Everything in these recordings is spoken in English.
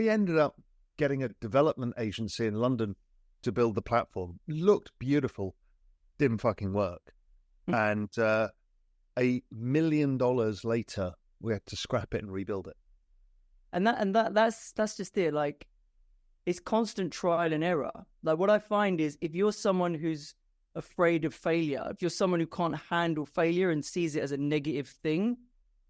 ended up getting a development agency in London to build the platform. Looked beautiful, didn't fucking work. And $1 million later, we had to scrap it and rebuild it. And that's just it. Like, it's constant trial and error. Like, what I find is, if you're someone who's afraid of failure, if you're someone who can't handle failure and sees it as a negative thing,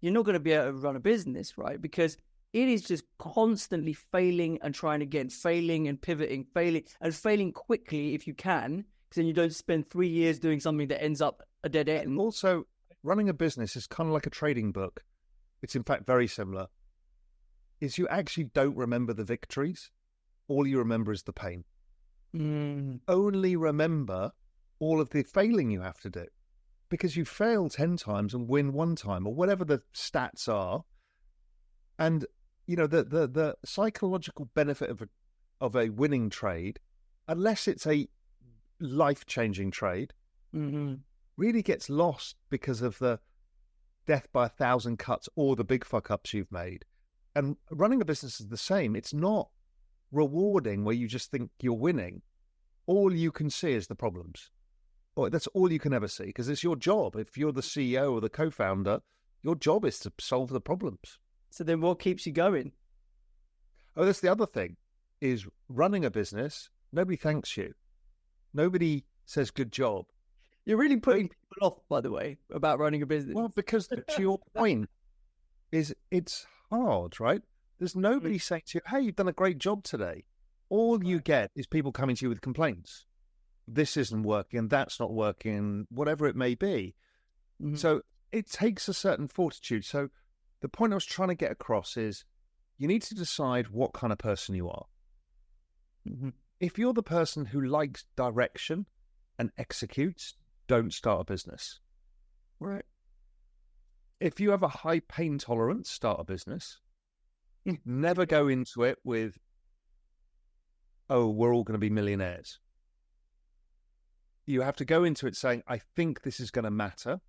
you're not going to be able to run a business, right? Because it is just constantly failing and trying again, failing and pivoting, failing quickly if you can, because then you don't spend 3 years doing something that ends up a dead end. And also, running a business is kind of like a trading book. It's in fact very similar. Is you actually don't remember the victories. All you remember is the pain. Only remember all of the failing you have to do, because you fail 10 times and win 1 time, or whatever the stats are. And, you know, the psychological benefit of a winning trade, unless it's a life-changing trade, really gets lost because of the death by 1,000 cuts or the big fuck-ups you've made. And running a business is the same. It's not rewarding where you just think you're winning. All you can see is the problems. Or that's all you can ever see, because it's your job. If you're the CEO or the co-founder, your job is to solve the problems. So then what keeps you going? Oh, that's the other thing, is running a business, nobody thanks you. Nobody says good job. You're really putting people off, by the way, about running a business. Well, because to your point, is it's hard, right? There's nobody saying to you, hey, you've done a great job today. All you get is people coming to you with complaints. This isn't working, that's not working, whatever it may be. So it takes a certain fortitude. So the point I was trying to get across is you need to decide what kind of person you are. If you're the person who likes direction and executes, don't start a business. Right. If you have a high pain tolerance, start a business. Never go into it with, oh, we're all going to be millionaires. You have to go into it saying, I think this is going to matter,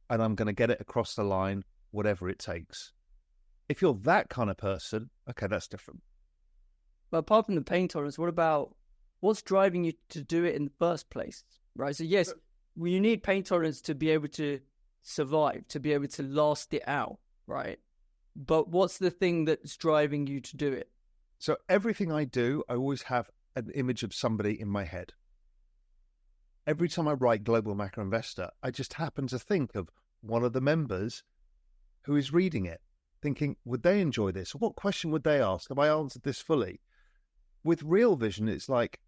and I'm going to get it across the line, whatever it takes. If you're that kind of person, okay, that's different. But apart from the pain tolerance, what about what's driving you to do it in the first place, right? So yes, you need pain tolerance to be able to survive, to be able to last it out, right? But what's the thing that's driving you to do it? So everything I do, I always have an image of somebody in my head. Every time I write Global Macro Investor, I just happen to think of one of the members who is reading it, thinking, would they enjoy this? What question would they ask? Have I answered this fully? With Real Vision, it's like,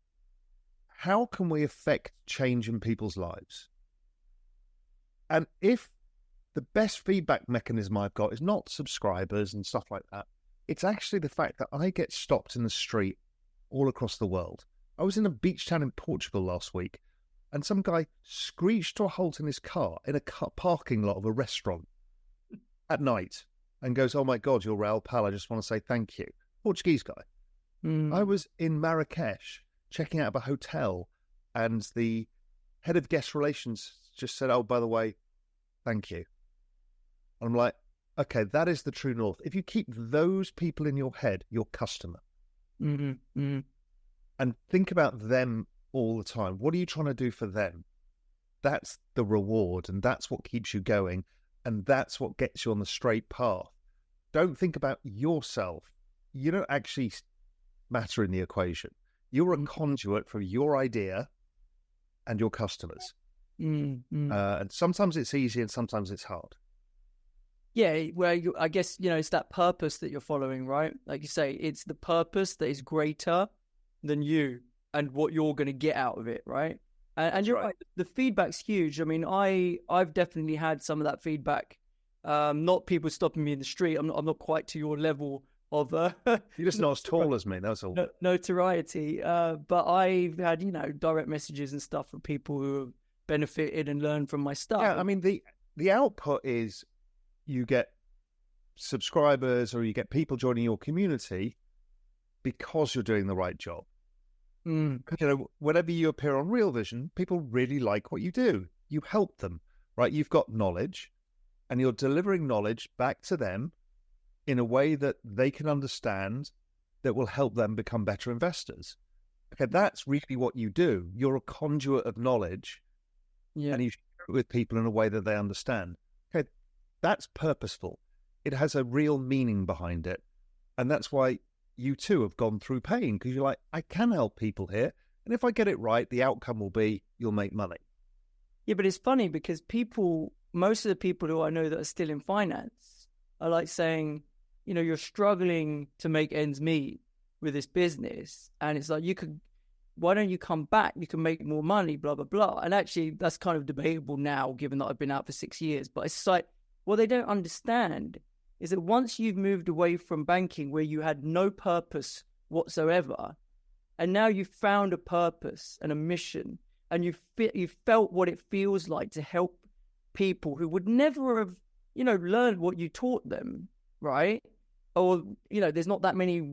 how can we affect change in people's lives? And if the best feedback mechanism I've got is not subscribers and stuff like that, it's actually the fact that I get stopped in the street all across the world. I was in a beach town in Portugal last week, and some guy screeched to a halt in his car in a parking lot of a restaurant at night and goes, oh my God, you're Raoul, pal, I just want to say thank you. Portuguese guy. I was in Marrakesh checking out of a hotel, and the head of guest relations just said, oh, by the way, thank you. I'm like, okay, that is the true north. If you keep those people in your head, your customer, and think about them all the time. What are you trying to do for them? That's the reward, and that's what keeps you going, and that's what gets you on the straight path. Don't think about yourself. You don't actually matter in the equation. You're a conduit for your idea and your customers. And sometimes it's easy and sometimes it's hard. Yeah, well, I guess, it's that purpose that you're following, right? Like you say, it's the purpose that is greater than you and what you're going to get out of it, right? And you're right. The feedback's huge. I mean, I've definitely had some of that feedback. Not people stopping me in the street. I'm not quite to your level of you're just not as tall as me, that's all. Notoriety. But I've had, direct messages and stuff from people who have benefited and learned from my stuff. Yeah, I mean, the output is you get subscribers or you get people joining your community because you're doing the right job. Whenever you appear on Real Vision, people really like what you do. You help them, right? You've got knowledge and you're delivering knowledge back to them in a way that they can understand that will help them become better investors. Okay, that's really what you do. You're a conduit of knowledge, and you share it with people in a way that they understand. Okay, that's purposeful. It has a real meaning behind it. And that's why you too have gone through pain, because you're like, I can help people here. And if I get it right, the outcome will be you'll make money. Yeah, but it's funny because most of the people who I know that are still in finance are like saying, you're struggling to make ends meet with this business. And it's like, why don't you come back? You can make more money, blah, blah, blah. And actually, that's kind of debatable now, given that I've been out for 6 years. But it's like, what they don't understand is that once you've moved away from banking where you had no purpose whatsoever, and now you've found a purpose and a mission, and you've felt what it feels like to help people who would never have, learned what you taught them, right? Or, there's not that many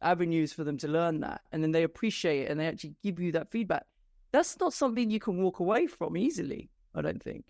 avenues for them to learn that. And then they appreciate it and they actually give you that feedback. That's not something you can walk away from easily, I don't think,